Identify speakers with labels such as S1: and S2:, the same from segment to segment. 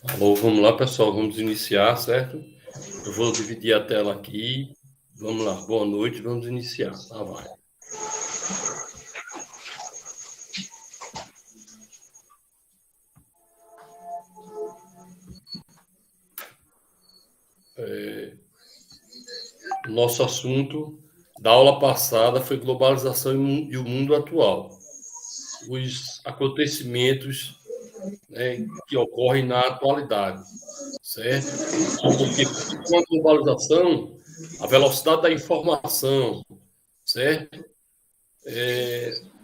S1: Alô, vamos lá, pessoal, vamos iniciar, certo? Eu vou dividir a tela aqui. Vamos lá, boa noite, vamos iniciar. Lá vai. Nosso assunto da aula passada foi globalização e o mundo atual. Os acontecimentos, né, que ocorrem na atualidade, certo? Porque com a globalização, a velocidade da informação, certo?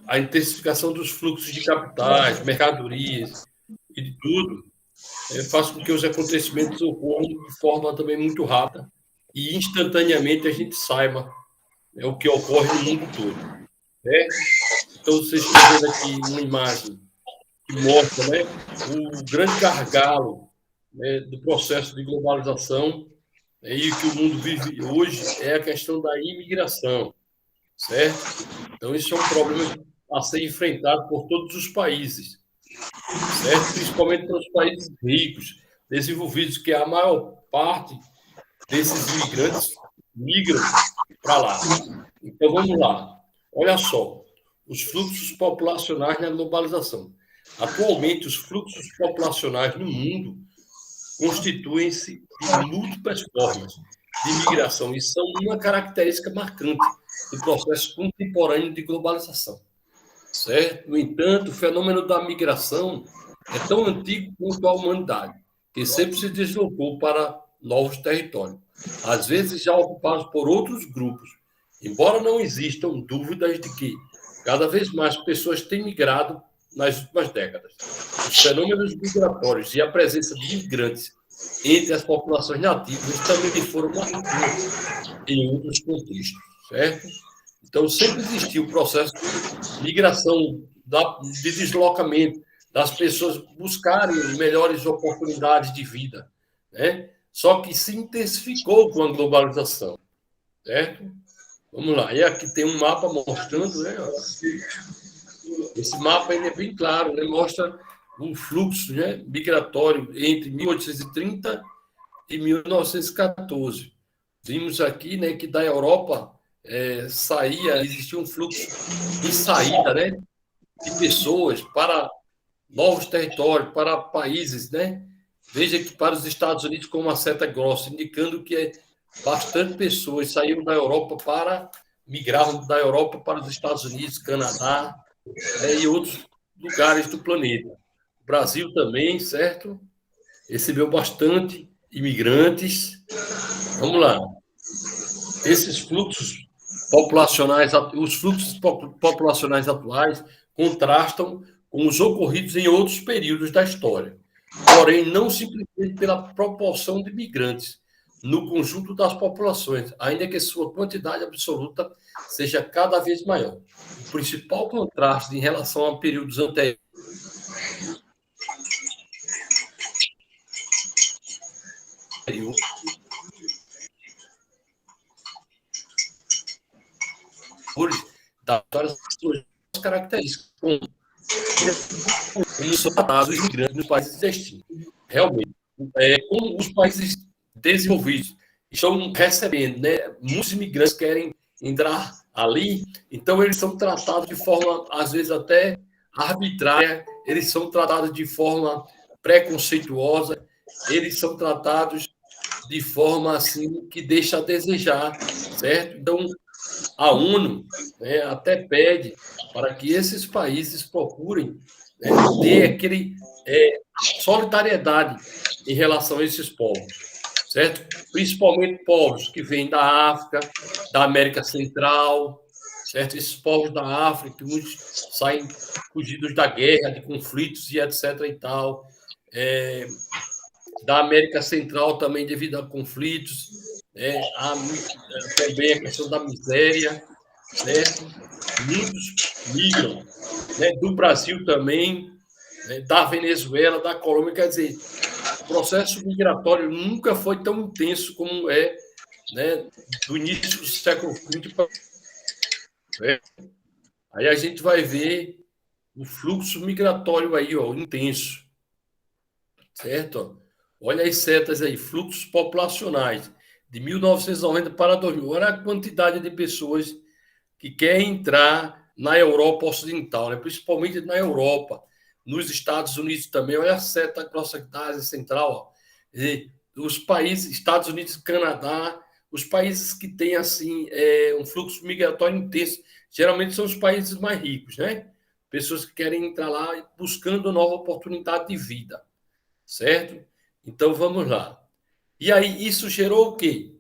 S1: A intensificação dos fluxos de capitais, mercadorias e de tudo, faz com que os acontecimentos ocorram de forma também muito rápida e instantaneamente a gente saiba, né, o que ocorre no mundo todo. Né? Então, vocês estão vendo aqui uma imagem que mostra, né, o grande gargalo, né, do processo de globalização, né, e o que o mundo vive hoje é a questão da imigração, certo? Então, isso é um problema a ser enfrentado por todos os países, certo? Principalmente pelos países ricos, desenvolvidos, que a maior parte desses imigrantes migram para lá. Então, vamos lá. Olha só, os fluxos populacionais na globalização. Atualmente, os fluxos populacionais no mundo constituem-se de múltiplas formas de migração e são uma característica marcante do processo contemporâneo de globalização, certo? No entanto, o fenômeno da migração é tão antigo quanto a humanidade, que sempre se deslocou para novos territórios, às vezes já ocupados por outros grupos, embora não existam dúvidas de que cada vez mais pessoas têm migrado nas últimas décadas. Os fenômenos migratórios e a presença de imigrantes entre as populações nativas também foram marcantes em outros contextos, certo? Então, sempre existiu o processo de migração, de deslocamento, das pessoas buscarem melhores oportunidades de vida, né? Só que se intensificou com a globalização, certo? Vamos lá. E aqui tem um mapa mostrando, né? Esse mapa ainda é bem claro, né? Mostra um fluxo, né, migratório entre 1830 e 1914. Vimos aqui, né, que da Europa existia um fluxo de saída, né, de pessoas para novos territórios, para países, né? Veja que para os Estados Unidos com uma seta grossa, indicando que bastante pessoas saíram da Europa para migravam da Europa para os Estados Unidos, Canadá, né, e outros lugares do planeta. O Brasil também, certo? Recebeu bastante imigrantes. Vamos lá. Esses fluxos populacionais, os fluxos populacionais atuais contrastam com os ocorridos em outros períodos da história, porém não simplesmente pela proporção de migrantes no conjunto das populações, ainda que sua quantidade absoluta seja cada vez maior. O principal contraste em relação a períodos anteriores das características, como são tratados os imigrantes nos países de destino. Realmente, como os países desenvolvidos estão recebendo, né, muitos imigrantes querem entrar ali, então eles são tratados de forma, às vezes, até arbitrária, eles são tratados de forma preconceituosa, eles são tratados de forma assim que deixa a desejar, certo? Então, a ONU, né, até pede para que esses países procurem, né, ter aquele solidariedade em relação a esses povos, certo? Principalmente povos que vêm da África, da América Central, certo? Esses povos da África, que muitos saem fugidos da guerra, de conflitos e etc. e tal, da América Central também devido a conflitos, há também a questão da miséria, certo? Muitos migram, né, do Brasil também, né, da Venezuela, da Colômbia, quer dizer, o processo migratório nunca foi tão intenso como é, né, do início do século XX. Né? Aí a gente vai ver o fluxo migratório aí, ó, intenso, certo? Olha as setas aí, fluxos populacionais de 1990 para 2000. Olha a quantidade de pessoas que querem entrar na Europa Ocidental, né? Principalmente na Europa, nos Estados Unidos também. Olha a seta grossa da Ásia Central. Ó. E os países, Estados Unidos, Canadá, os países que têm assim um fluxo migratório intenso, geralmente são os países mais ricos, né? Pessoas que querem entrar lá buscando nova oportunidade de vida, certo? Então vamos lá. E aí isso gerou o quê?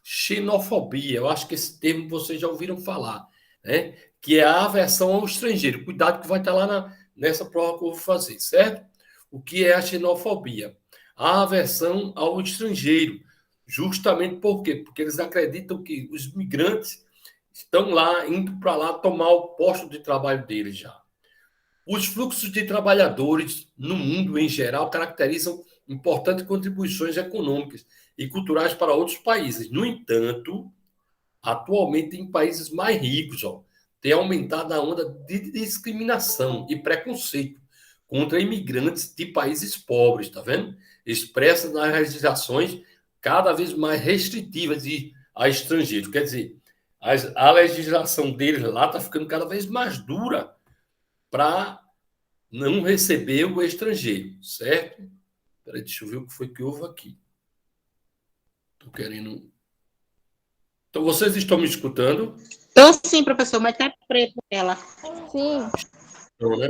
S1: Xenofobia. Eu acho que esse termo vocês já ouviram falar, né? Que é a aversão ao estrangeiro. Cuidado que vai estar lá nessa prova que eu vou fazer, certo? O que é a xenofobia? A aversão ao estrangeiro. Justamente por quê? Porque eles acreditam que os migrantes estão lá, indo para lá tomar o posto de trabalho deles já. Os fluxos de trabalhadores no mundo em geral caracterizam importantes contribuições econômicas e culturais para outros países. No entanto, atualmente em países mais ricos, ó, tem aumentado a onda de discriminação e preconceito contra imigrantes de países pobres, tá vendo? Expressa nas legislações cada vez mais restritivas a estrangeiros. Quer dizer, a legislação deles lá está ficando cada vez mais dura para não receber o estrangeiro, certo? Peraí, deixa eu ver o que foi que houve aqui. Estou querendo. Então, vocês estão me escutando?
S2: Estou sim, professor, mas está preto ela.
S3: Sim.
S1: Não, né?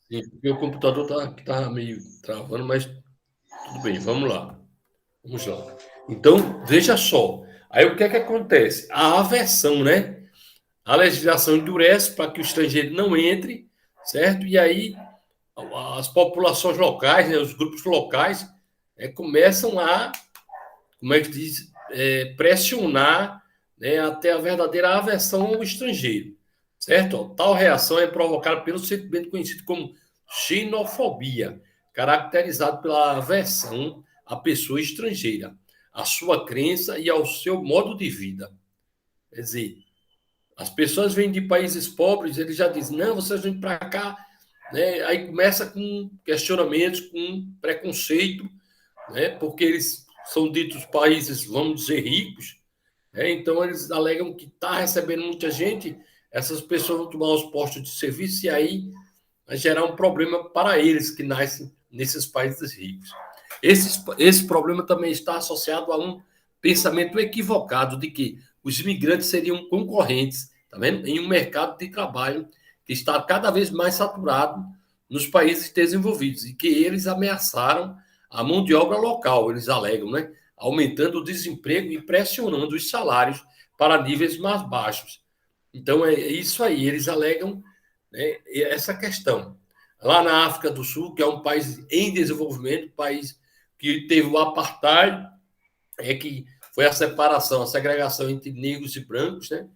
S1: Sim, porque o computador tá meio travando, mas tudo bem, vamos lá. Vamos lá. Então, veja só. Aí o que é que acontece? A aversão, né? A legislação endurece para que o estrangeiro não entre, certo? E aí as populações locais, né, os grupos locais, começam a, como é que diz, pressionar, né, até a verdadeira aversão ao estrangeiro, certo? Tal reação é provocada pelo sentimento conhecido como xenofobia, caracterizado pela aversão à pessoa estrangeira, à sua crença e ao seu modo de vida. Quer dizer, as pessoas vêm de países pobres, eles já dizem, não, vocês vêm para cá, né? Aí começa com questionamentos, com preconceito, né? Porque eles são ditos países, vamos dizer, ricos, né? Então eles alegam que está recebendo muita gente, essas pessoas vão tomar os postos de serviço e aí vai gerar um problema para eles que nascem nesses países ricos. Esse problema também está associado a um pensamento equivocado de que os imigrantes seriam concorrentes, tá vendo? Em um mercado de trabalho que está cada vez mais saturado nos países desenvolvidos e que eles ameaçaram a mão de obra local, eles alegam, né? Aumentando o desemprego e pressionando os salários para níveis mais baixos. Então, é isso aí, eles alegam, né, essa questão. Lá na África do Sul, que é um país em desenvolvimento, país que teve o apartheid, que foi a separação, a segregação entre negros e brancos, né?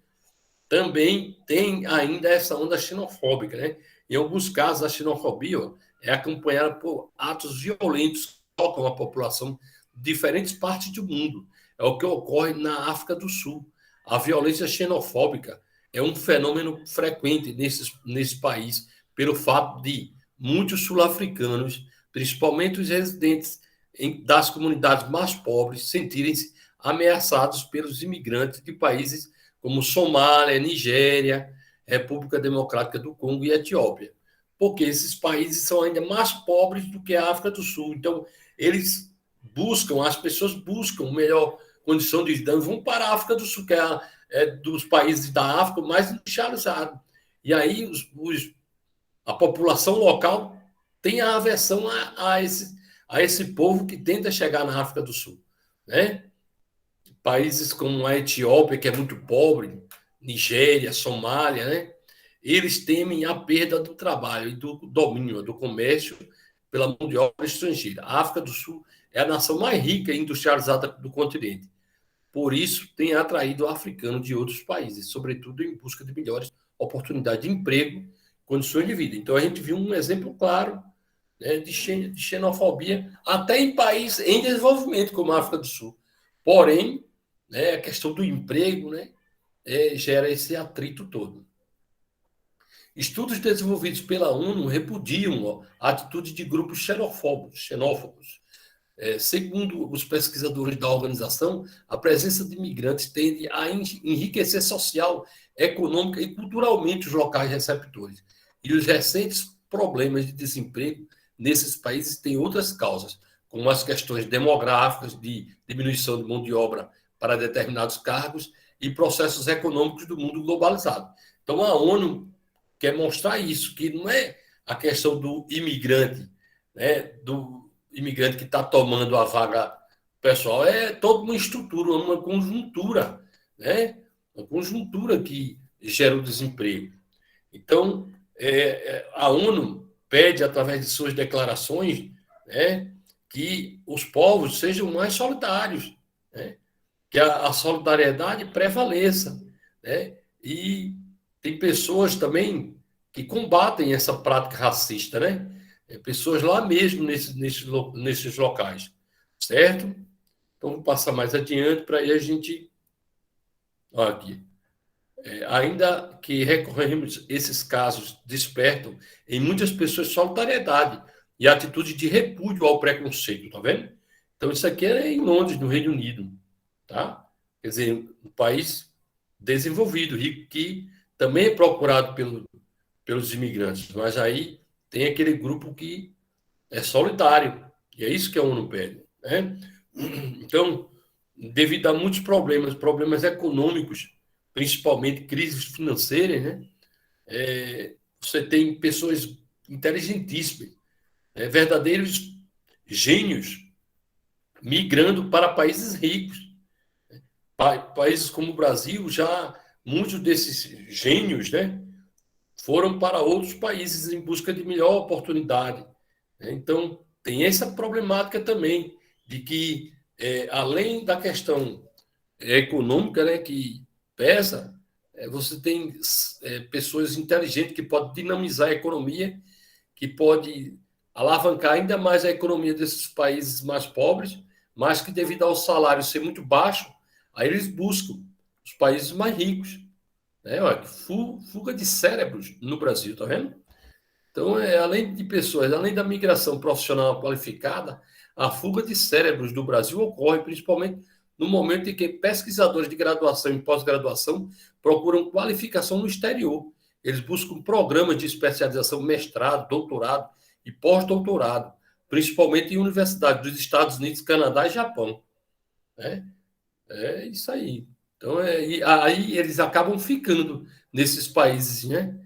S1: Também tem ainda essa onda xenofóbica, né? Em alguns casos, a xenofobia é acompanhada por atos violentos que tocam a população de diferentes partes do mundo. É o que ocorre na África do Sul. A violência xenofóbica é um fenômeno frequente nesse país, pelo fato de muitos sul-africanos, principalmente os residentes das comunidades mais pobres, sentirem-se ameaçados pelos imigrantes de países como Somália, Nigéria, República Democrática do Congo e Etiópia, porque esses países são ainda mais pobres do que a África do Sul. Então, eles buscam, as pessoas buscam melhor condição de vida, vão para a África do Sul, que é dos países da África mais industrializado. E aí a população local tem a aversão a esse povo que tenta chegar na África do Sul, né? Países como a Etiópia, que é muito pobre, Nigéria, Somália, né? Eles temem a perda do trabalho e do domínio, do comércio pela mão de obra estrangeira. A África do Sul é a nação mais rica e industrializada do continente. Por isso, tem atraído africanos de outros países, sobretudo em busca de melhores oportunidades de emprego, condições de vida. Então, a gente viu um exemplo claro, né, de xenofobia, até em países em desenvolvimento, como a África do Sul. Porém, né, a questão do emprego, né, gera esse atrito todo. Estudos desenvolvidos pela ONU repudiam a atitude de grupos xenófobos, Segundo os pesquisadores da organização, a presença de imigrantes tende a enriquecer social, econômica e culturalmente os locais receptores. E os recentes problemas de desemprego nesses países têm outras causas, como as questões demográficas, de diminuição de mão de obra para determinados cargos e processos econômicos do mundo globalizado. Então, a ONU quer mostrar isso, que não é a questão do imigrante, né, do imigrante que está tomando a vaga pessoal, é toda uma estrutura, uma conjuntura, né? Uma conjuntura que gera o desemprego. Então, a ONU pede, através de suas declarações, né, que os povos sejam mais solidários, né? Que a solidariedade prevaleça. Né? E tem pessoas também que combatem essa prática racista, né? Pessoas lá mesmo nesses locais, certo? Então, vou passar mais adiante para aí a gente. Olha aqui. Ainda que recorremos, esses casos despertam em muitas pessoas solidariedade e atitude de repúdio ao preconceito, tá vendo? Então, isso aqui é em Londres, no Reino Unido, tá? Quer dizer, um país desenvolvido, rico, que também é procurado pelos imigrantes, mas aí tem aquele grupo que é solidário, e é isso que a ONU pede, né? Então, devido a muitos problemas econômicos, principalmente crises financeiras, né? Você tem pessoas inteligentíssimas, verdadeiros gênios, migrando para países ricos. Países como o Brasil, já muitos desses gênios, né, foram para outros países em busca de melhor oportunidade. Então, tem essa problemática também, de que, além da questão econômica, né, que pesa, você tem pessoas inteligentes que podem dinamizar a economia, que pode alavancar ainda mais a economia desses países mais pobres, mas que, devido ao salário ser muito baixo, aí eles buscam os países mais ricos. Né? Olha, fuga de cérebros no Brasil, tá vendo? Então, além de pessoas, além da migração profissional qualificada, a fuga de cérebros do Brasil ocorre principalmente no momento em que pesquisadores de graduação e pós-graduação procuram qualificação no exterior. Eles buscam programas de especialização, mestrado, doutorado e pós-doutorado, principalmente em universidades dos Estados Unidos, Canadá e Japão. Né? É isso aí. Então, aí eles acabam ficando nesses países, né?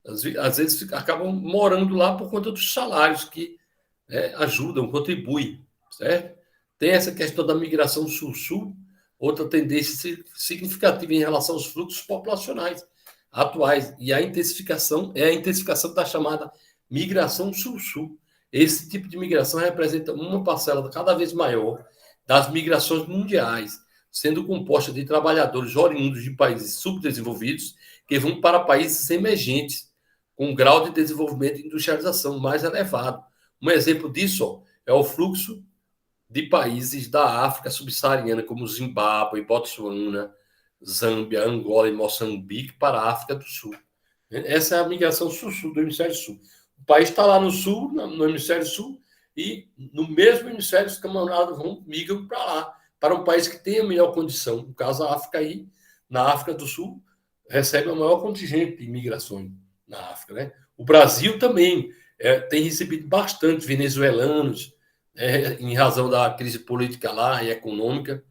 S1: Às vezes acabam morando lá por conta dos salários que ajudam, contribuem, certo? Tem essa questão da migração sul-sul, outra tendência significativa em relação aos fluxos populacionais atuais, e a intensificação é a intensificação da chamada migração sul-sul. Esse tipo de migração representa uma parcela cada vez maior das migrações mundiais, sendo composta de trabalhadores oriundos de países subdesenvolvidos que vão para países emergentes, com um grau de desenvolvimento e industrialização mais elevado. Um exemplo disso é o fluxo de países da África subsaariana, como Zimbábue, Botsuana, Zâmbia, Angola e Moçambique, para a África do Sul. Essa é a migração sul-sul do hemisfério sul. O país está lá no sul, no hemisfério sul, e no mesmo hemisfério os camaradas migram para lá, para um país que tenha melhor condição. No caso, a África aí, na África do Sul, recebe o maior contingente de imigrações na África. Né? O Brasil também tem recebido bastante venezuelanos, em razão da crise política lá e econômica,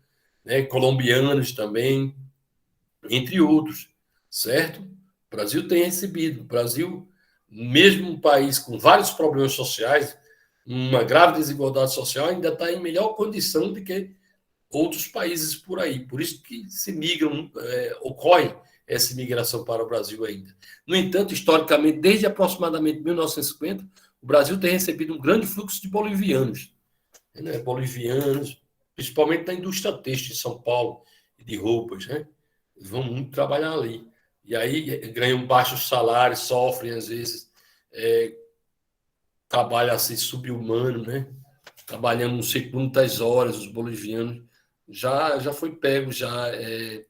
S1: né? Colombianos também, entre outros, certo? O Brasil tem recebido. O Brasil, mesmo um país com vários problemas sociais, uma grave desigualdade social, ainda está em melhor condição do que outros países por aí. Por isso que se migram, ocorre essa imigração para o Brasil ainda. No entanto, historicamente, desde aproximadamente 1950, o Brasil tem recebido um grande fluxo de bolivianos, né? Bolivianos, principalmente da indústria têxtil de São Paulo, e de roupas, né? Eles vão muito trabalhar ali. E aí ganham baixos salários, sofrem, às vezes, trabalho assim subhumano, né? Trabalhando não sei quantas horas, os bolivianos. Já foi pego,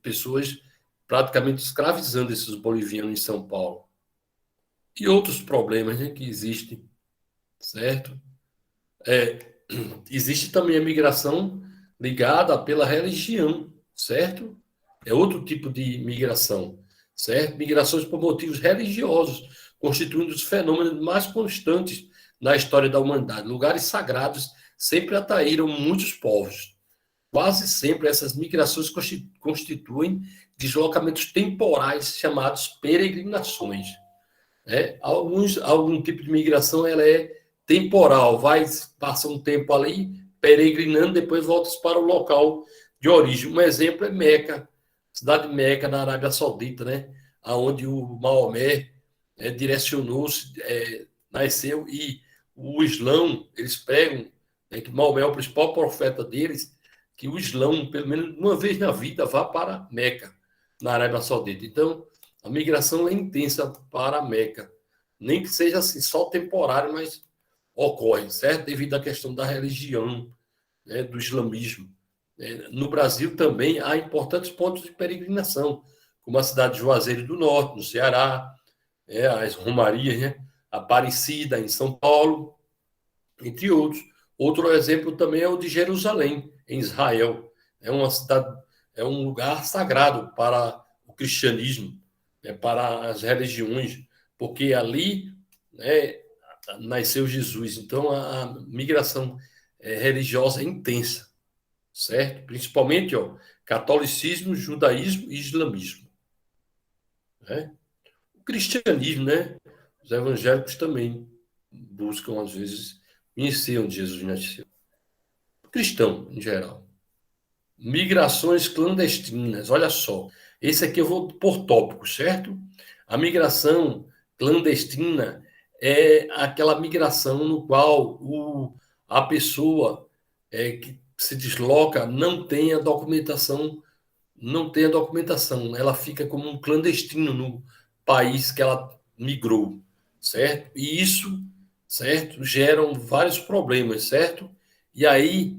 S1: pessoas praticamente escravizando esses bolivianos em São Paulo. E outros problemas, né, que existem, certo? existe também a migração ligada pela religião, certo? É outro tipo de migração, certo? Migrações por motivos religiosos, constituindo os fenômenos mais constantes na história da humanidade. Lugares sagrados sempre atraíram muitos povos. Quase sempre essas migrações constituem deslocamentos temporais chamados peregrinações. Algum tipo de migração ela é temporal, passa um tempo ali peregrinando, depois volta para o local de origem. Um exemplo é Meca, cidade de Meca, na Arábia Saudita, né? Onde o Maomé direcionou-se, nasceu, e o Islão, eles pregam, que Maomé é o principal profeta deles, que o Islão, pelo menos uma vez na vida, vá para Meca, na Arábia Saudita. Então, a migração é intensa para a Meca. Nem que seja assim, só temporário, mas ocorre, certo? Devido à questão da religião, né, do islamismo. No Brasil também há importantes pontos de peregrinação, como a cidade de Juazeiro do Norte, no Ceará, as Romarias, né? Aparecida, em São Paulo, entre outros. Outro exemplo também é o de Jerusalém, em Israel. É uma cidade, é um lugar sagrado para o cristianismo, para as religiões, porque ali, né, nasceu Jesus. Então, a migração religiosa é intensa, certo? Principalmente, catolicismo, judaísmo e islamismo. Né? O cristianismo, né? Os evangélicos também buscam, às vezes, conhecer onde Jesus nasceu. O cristão, em geral. Migrações clandestinas. Olha só. Esse aqui eu vou por tópicos, certo? A migração clandestina é aquela migração no qual a pessoa que se desloca não tem a documentação, ela fica como um clandestino no país que ela migrou, certo? E isso, certo, geram vários problemas, certo? E aí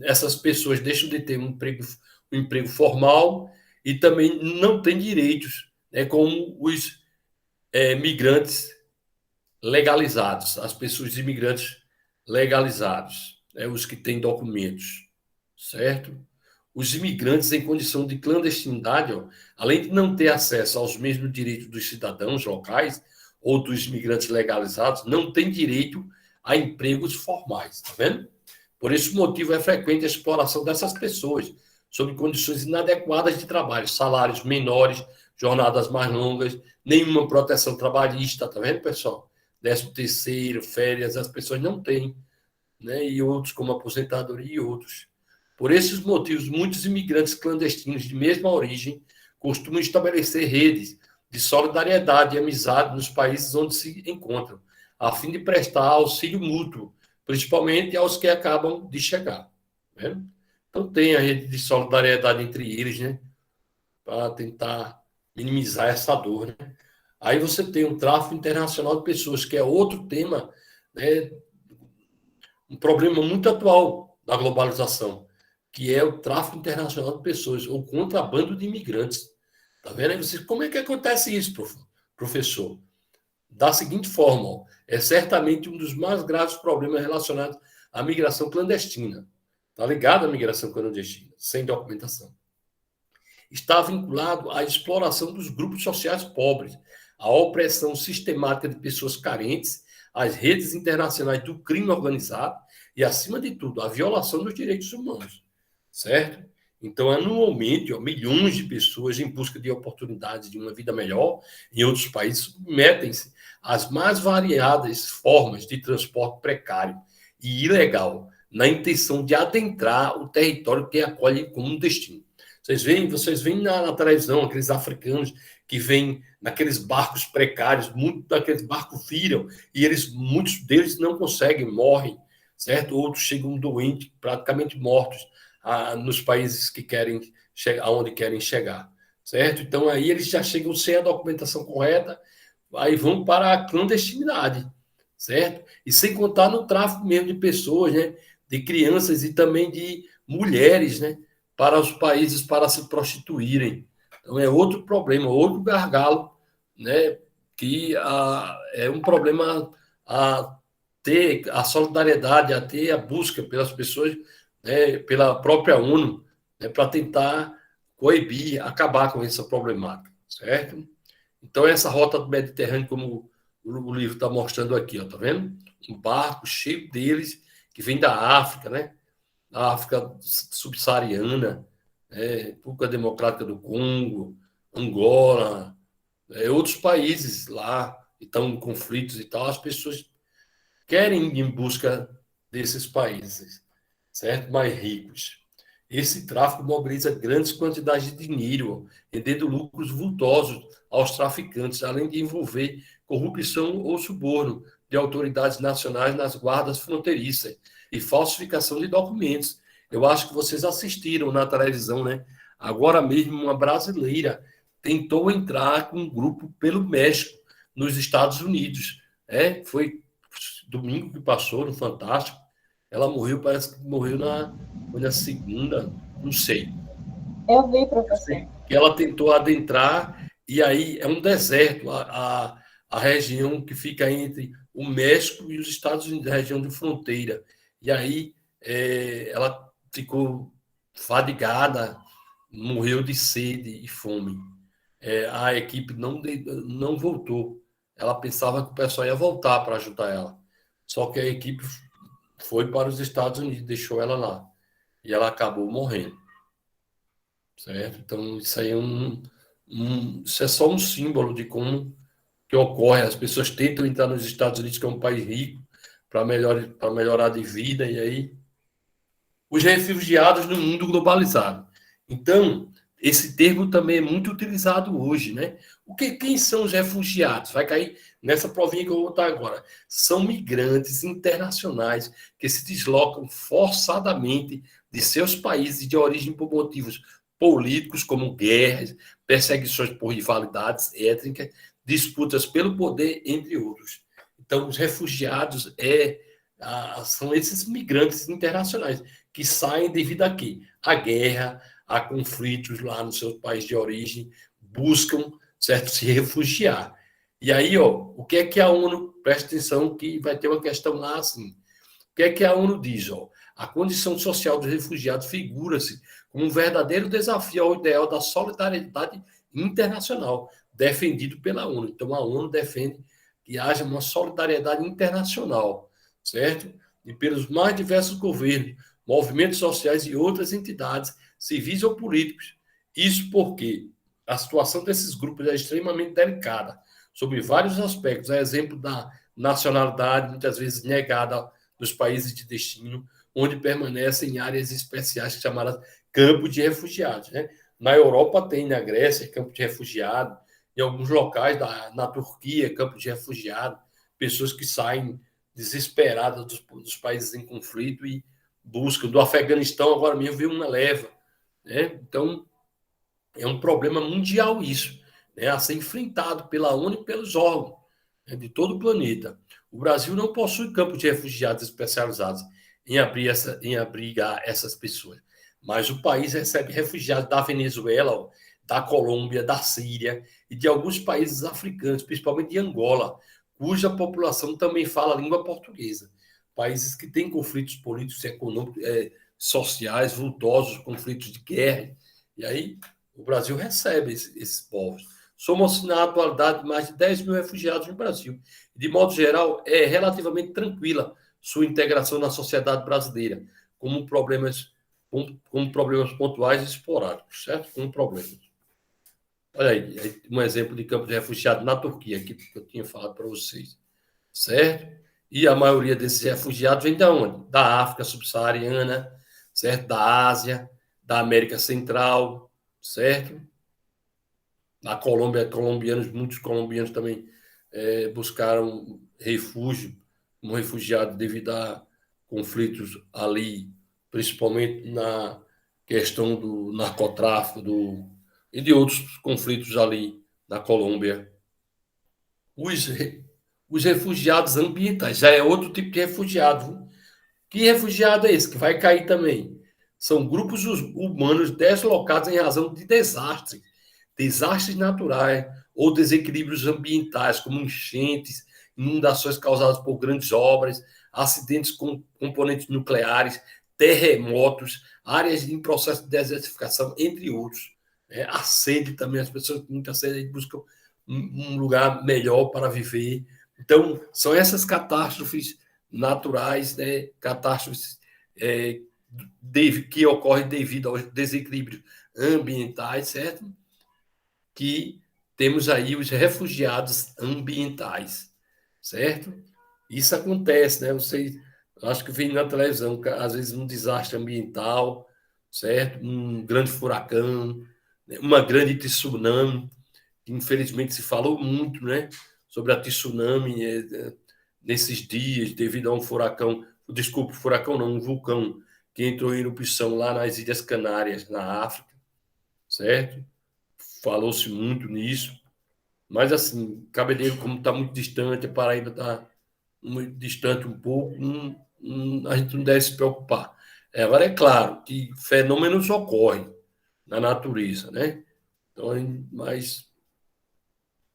S1: essas pessoas deixam de ter um emprego formal e também não têm direitos, né, como os migrantes legalizados, as pessoas imigrantes legalizados, né, os que têm documentos, certo? Os imigrantes em condição de clandestinidade, além de não ter acesso aos mesmos direitos dos cidadãos locais ou dos imigrantes legalizados, não têm direito a empregos formais, tá vendo? Por esse motivo, é frequente a exploração dessas pessoas, sob condições inadequadas de trabalho, salários menores, jornadas mais longas, nenhuma proteção trabalhista, tá vendo, pessoal? 13º, férias, as pessoas não têm, né? E outros, como aposentadoria e outros. Por esses motivos, muitos imigrantes clandestinos de mesma origem costumam estabelecer redes de solidariedade e amizade nos países onde se encontram, a fim de prestar auxílio mútuo, principalmente aos que acabam de chegar. Né? Então, tem a rede de solidariedade entre eles, né? Para tentar minimizar essa dor. Né? Aí você tem o tráfico internacional de pessoas, que é outro tema, né? Um problema muito atual da globalização, que é o tráfico internacional de pessoas, ou contrabando de imigrantes. Tá vendo? Aí você, como é que acontece isso, professor? Da seguinte forma, é certamente um dos mais graves problemas relacionados à migração clandestina. Está ligado à migração clandestina, sem documentação. Está vinculado à exploração dos grupos sociais pobres, à opressão sistemática de pessoas carentes, às redes internacionais do crime organizado e, acima de tudo, à violação dos direitos humanos. Certo? Então, anualmente, milhões de pessoas em busca de oportunidades de uma vida melhor em outros países submetem-se às mais variadas formas de transporte precário e ilegal, na intenção de adentrar o território que acolhe como um destino. Vocês veem na televisão aqueles africanos que vêm naqueles barcos precários, muitos daqueles barcos viram, e muitos deles não conseguem, morrem, certo? Outros chegam doentes, praticamente mortos, nos países que querem chegar, aonde querem chegar, certo? Então aí eles já chegam sem a documentação correta, aí vão para a clandestinidade, certo? E sem contar no tráfico mesmo de pessoas, né? De crianças e também de mulheres, né? Para os países para se prostituírem. Então é outro problema, outro gargalo, né? Que é um problema ter a solidariedade, a ter a busca pelas pessoas, né, pela própria ONU, né, para tentar coibir, acabar com essa problemática, certo? Então, essa rota do Mediterrâneo, como o livro está mostrando aqui, ó, tá vendo? Um barco cheio deles, que vem da África, né? Da África subsaariana, República Democrática do Congo, Angola, outros países lá que estão em conflitos e tal, as pessoas querem ir em busca desses países, certo? Mais ricos. Esse tráfico mobiliza grandes quantidades de dinheiro, rendendo lucros vultosos aos traficantes, além de envolver corrupção ou suborno de autoridades nacionais nas guardas fronteiriças e falsificação de documentos. Eu acho que vocês assistiram na televisão, né? Agora mesmo, uma brasileira tentou entrar com um grupo pelo México, nos Estados Unidos. Foi domingo que passou, no Fantástico. Ela morreu, parece que morreu na segunda, não sei.
S3: Eu vi, professor.
S1: Que ela tentou adentrar, e aí é um deserto, a região que fica entre o México e os Estados Unidos, a região de fronteira. E aí ela ficou fadigada, morreu de sede e fome. A equipe não voltou. Ela pensava que o pessoal ia voltar para ajudar ela. Só que a equipe foi para os Estados Unidos, deixou ela lá. E ela acabou morrendo. Certo? Então, isso aí isso é só um símbolo de como que ocorre. As pessoas tentam entrar nos Estados Unidos, que é um país rico, para melhorar de vida, e aí os refugiados no mundo globalizado. Então, esse termo também é muito utilizado hoje, né? Quem são os refugiados? Vai cair nessa provinha que eu vou botar agora. São migrantes internacionais que se deslocam forçadamente de seus países de origem por motivos políticos, como guerras, perseguições por rivalidades étnicas, disputas pelo poder, entre outros. Então, os refugiados são esses migrantes internacionais que saem devido a quê? A guerra, a conflitos lá no seu país de origem, buscam, certo, se refugiar. E aí, o que é que a ONU, presta atenção que vai ter uma questão lá assim, o que é que a ONU diz? A condição social dos refugiados figura-se como um verdadeiro desafio ao ideal da solidariedade internacional, defendido pela ONU. Então, a ONU defende que haja uma solidariedade internacional, certo? E pelos mais diversos governos, movimentos sociais e outras entidades, civis ou políticos. Isso porque a situação desses grupos é extremamente delicada, sob vários aspectos. É exemplo da nacionalidade, muitas vezes negada nos países de destino, onde permanecem em áreas especiais chamadas campos de refugiados. Né? Na Europa tem, na Grécia, campo de refugiados, em alguns locais, na Turquia, campo de refugiados, pessoas que saem desesperadas dos países em conflito e buscam. Do Afeganistão, agora mesmo, veio uma leva. Né? Então, é um problema mundial isso, né? A ser enfrentado pela ONU e pelos órgãos, né, de todo o planeta. O Brasil não possui campos de refugiados especializados em abrigar essas pessoas, mas o país recebe refugiados da Venezuela, da Colômbia, da Síria e de alguns países africanos, principalmente de Angola, cuja população também fala a língua portuguesa. Países que têm conflitos políticos e econômicos, sociais, vultosos, conflitos de guerra. E aí o Brasil recebe esses povos. Somos, na atualidade, mais de 10 mil refugiados no Brasil. De modo geral, é relativamente tranquila sua integração na sociedade brasileira, como problemas pontuais e esporádicos, certo? Como problemas. Olha aí, um exemplo de campo de refugiados na Turquia, que eu tinha falado para vocês, certo? E a maioria desses refugiados vem de onde? Da África subsaariana, certo? Da Ásia, da América Central, certo? Na Colômbia, muitos colombianos também buscaram refúgio como refugiados devido a conflitos ali, principalmente na questão do narcotráfico e de outros conflitos ali na Colômbia. Os refugiados ambientais, já é outro tipo de refugiado. Que refugiado é esse? Que vai cair também. São grupos humanos deslocados em razão de desastres naturais ou desequilíbrios ambientais, como enchentes, inundações causadas por grandes obras, acidentes com componentes nucleares, terremotos, áreas em processo de desertificação, entre outros. A sede também, as pessoas com muita sede buscam um lugar melhor para viver. Então, são essas catástrofes naturais, né? Catástrofes que ocorrem devido aos desequilíbrios ambientais, certo? Que temos aí os refugiados ambientais, certo? Isso acontece, né? Vocês, acho que vem na televisão, às vezes um desastre ambiental, certo? Um grande furacão, né? Uma grande tsunami, que infelizmente se falou muito, né? Sobre a tsunami nesses dias, devido a um furacão, desculpe, furacão não, um vulcão que entrou em erupção lá nas Ilhas Canárias, na África, certo? Falou-se muito nisso, mas assim, Cabedelo, como está muito distante, a Paraíba está muito distante um pouco, a gente não deve se preocupar. Agora, é claro que fenômenos ocorrem na natureza, né? Então, mas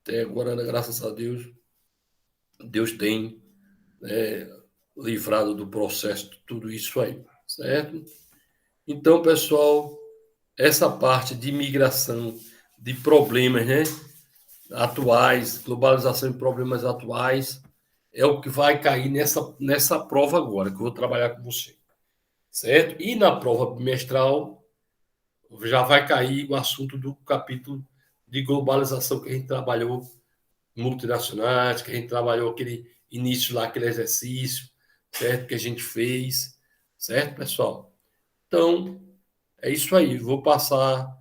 S1: até agora, graças a Deus, Deus tem livrado do processo de tudo isso aí, certo? Então, pessoal, essa parte de imigração, de problemas, né, atuais, globalização e problemas atuais, é o que vai cair nessa prova agora, que eu vou trabalhar com você, certo? E na prova bimestral, já vai cair o assunto do capítulo de globalização que a gente trabalhou, multinacionais, que a gente trabalhou aquele início lá, aquele exercício, certo? Que a gente fez, certo, pessoal? Então, é isso aí. Vou passar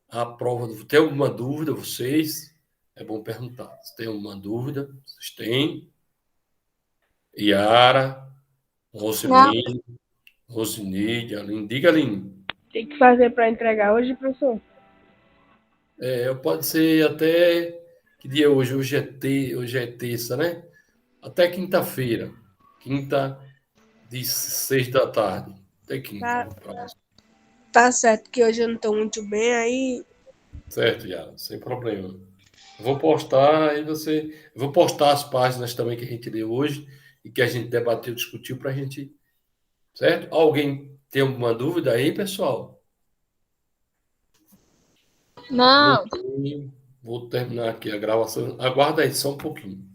S1: a prova. Tem alguma dúvida, vocês? É bom perguntar. Se tem alguma dúvida, vocês têm? Iara, Rosemary, Rosineide, Aline. Diga, Aline.
S4: Tem que fazer para entregar hoje, professor?
S1: Pode ser até... Que dia é hoje? Hoje é terça, né? Até quinta-feira. Quinta de 6 da tarde. Até quinta.
S4: Tá certo, que hoje eu não estou muito bem, aí...
S1: Certo, Iara, sem problema. Vou postar, aí você... Vou postar as páginas também que a gente leu hoje e que a gente debateu, discutiu para a gente... Certo? Alguém tem alguma dúvida aí, pessoal?
S3: Não.
S1: Vou terminar aqui a gravação. Aguarda aí só um pouquinho.